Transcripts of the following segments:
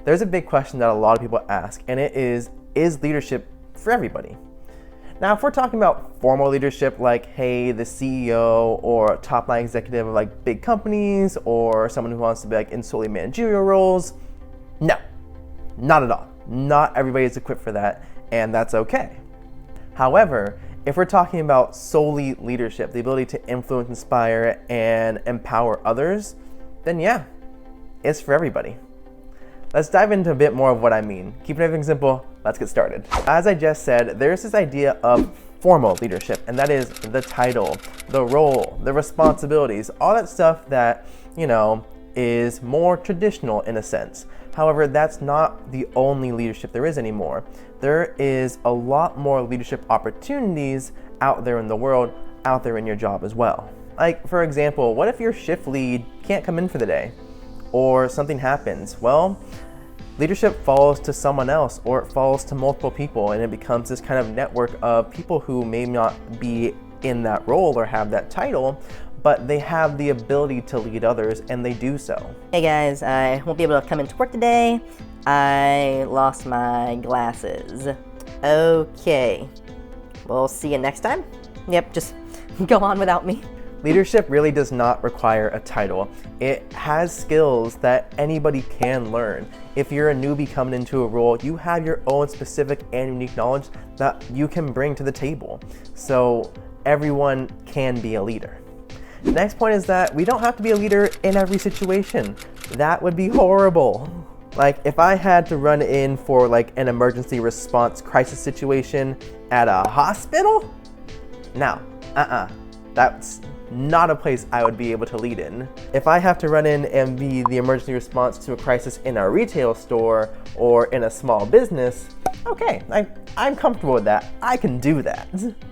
there's a big question that a lot of people ask, and it is leadership for everybody? Now, if we're talking about formal leadership, like, hey, the CEO or top line executive of like big companies, or someone who wants to be like in solely managerial roles, no, not at all. Not everybody is equipped for that, and that's okay. However, if we're talking about solely leadership, the ability to influence, inspire, and empower others, then yeah, it's for everybody. Let's dive into a bit more of what I mean. Keeping everything simple, let's get started. As I just said, there's this idea of formal leadership, and that is the title, the role, the responsibilities, all that stuff that, is more traditional in a sense. However, that's not the only leadership there is anymore. There is a lot more leadership opportunities out there in the world, out there in your job as well. Like, for example, what if your shift lead can't come in for the day? Or something happens? Well, leadership falls to someone else, or it falls to multiple people, and it becomes this kind of network of people who may not be in that role or have that title, but they have the ability to lead others, and they do so. Hey guys, I won't be able to come into work today. I lost my glasses. Okay, we'll see you next time. Yep, just go on without me. Leadership really does not require a title. It has skills that anybody can learn. If you're a newbie coming into a role, you have your own specific and unique knowledge that you can bring to the table. So everyone can be a leader. The next point is that we don't have to be a leader in every situation. That would be horrible. Like, if I had to run in for like an emergency response crisis situation at a hospital, no, that's not a place I would be able to lead in. If I have to run in and be the emergency response to a crisis in a retail store or in a small business, okay, I'm comfortable with that. I can do that.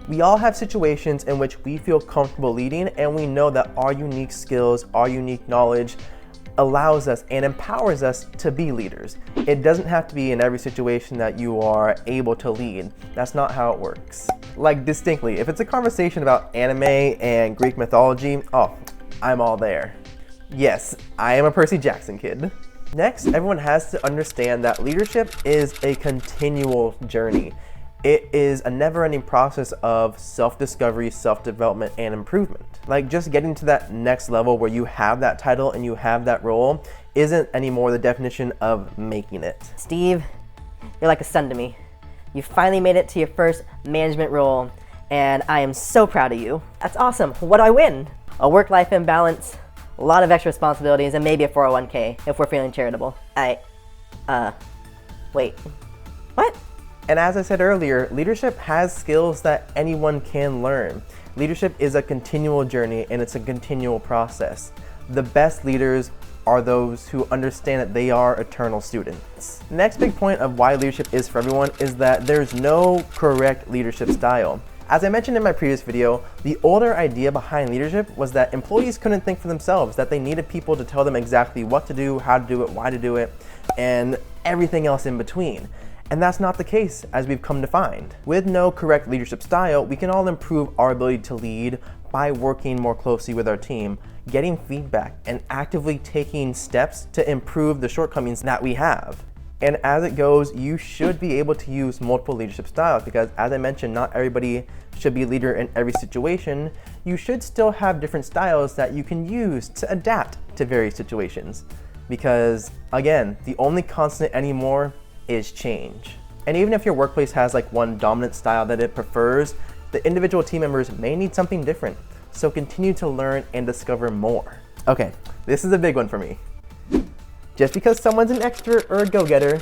We all have situations in which we feel comfortable leading, and we know that our unique skills, our unique knowledge allows us and empowers us to be leaders. It doesn't have to be in every situation that you are able to lead. That's not how it works. Like, distinctly, if it's a conversation about anime and Greek mythology, oh, I'm all there. Yes, I am a Percy Jackson kid. Next, everyone has to understand that leadership is a continual journey. It is a never-ending process of self-discovery, self-development, and improvement. Like, just getting to that next level where you have that title and you have that role isn't anymore the definition of making it. Steve, you're like a son to me. You finally made it to your first management role, and I am so proud of you. That's awesome. What do I win? A work-life imbalance, a lot of extra responsibilities, and maybe a 401k if we're feeling charitable. Wait, what? And as I said earlier, leadership has skills that anyone can learn. Leadership is a continual journey, and it's a continual process. The best leaders are those who understand that they are eternal students. The next big point of why leadership is for everyone is that there's no correct leadership style. As I mentioned in my previous video, the older idea behind leadership was that employees couldn't think for themselves, that they needed people to tell them exactly what to do, how to do it, why to do it, and everything else in between. And that's not the case, as we've come to find. With no correct leadership style, we can all improve our ability to lead by working more closely with our team, getting feedback, and actively taking steps to improve the shortcomings that we have. And as it goes, you should be able to use multiple leadership styles because, as I mentioned, not everybody should be a leader in every situation. You should still have different styles that you can use to adapt to various situations. Because, again, the only constant anymore is change. And even if your workplace has like one dominant style that it prefers, the individual team members may need something different. So continue to learn and discover more. Okay, this is a big one for me. Just because someone's an extrovert or a go-getter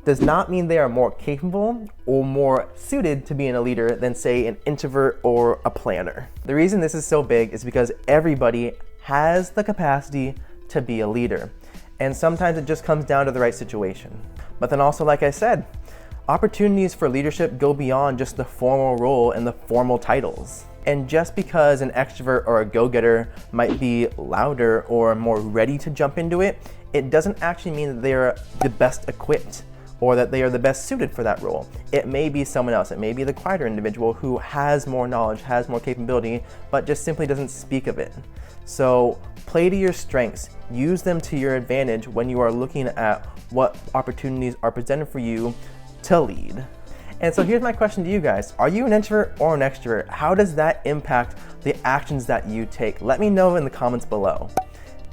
does not mean they are more capable or more suited to being a leader than, say, an introvert or a planner. The reason this is so big is because everybody has the capacity to be a leader. And sometimes it just comes down to the right situation. But then also, like I said, opportunities for leadership go beyond just the formal role and the formal titles. And just because an extrovert or a go-getter might be louder or more ready to jump into it, it doesn't actually mean that they're the best equipped or that they are the best suited for that role. It may be someone else. It may be the quieter individual who has more knowledge, has more capability, but just simply doesn't speak of it. So Play to your strengths. Use them to your advantage when you are looking at what opportunities are presented for you to lead. And so here's my question to you guys. Are you an introvert or an extrovert? How does that impact the actions that you take? Let me know in the comments below.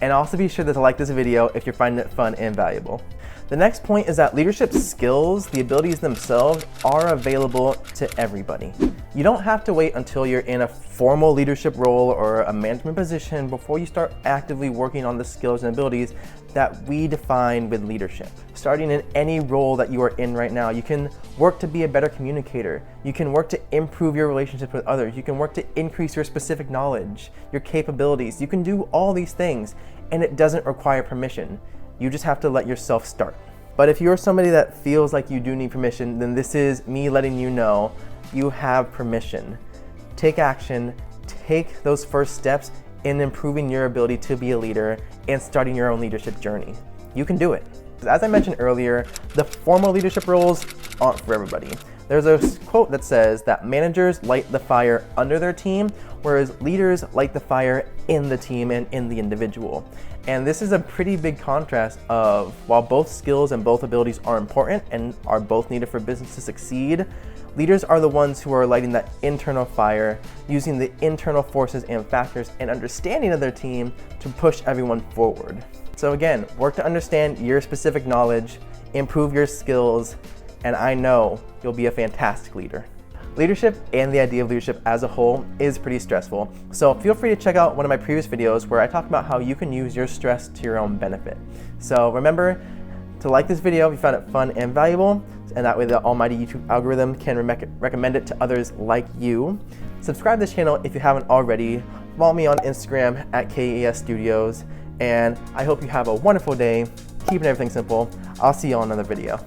And also be sure to like this video if you're finding it fun and valuable. The next point is that leadership skills, the abilities themselves, are available to everybody. You don't have to wait until you're in a formal leadership role or a management position before you start actively working on the skills and abilities that we define with leadership. Starting in any role that you are in right now, you can work to be a better communicator. You can work to improve your relationships with others. You can work to increase your specific knowledge, your capabilities. You can do all these things, and it doesn't require permission. You just have to let yourself start. But if you're somebody that feels like you do need permission, then this is me letting you know you have permission. Take action, take those first steps in improving your ability to be a leader and starting your own leadership journey. You can do it. As I mentioned earlier, the formal leadership roles aren't for everybody. There's a quote that says that managers light the fire under their team, whereas leaders light the fire in the team and in the individual. And this is a pretty big contrast of, while both skills and both abilities are important and are both needed for business to succeed, leaders are the ones who are lighting that internal fire, using the internal forces and factors and understanding of their team to push everyone forward. So again, work to understand your specific knowledge, improve your skills, and I know you'll be a fantastic leader. Leadership and the idea of leadership as a whole is pretty stressful, so feel free to check out one of my previous videos where I talk about how you can use your stress to your own benefit. So remember to like this video if you found it fun and valuable, and that way the almighty YouTube algorithm can recommend it to others like you. Subscribe to this channel if you haven't already. Follow me on Instagram at KES Studios, and I hope you have a wonderful day, keeping everything simple. I'll see you on another video.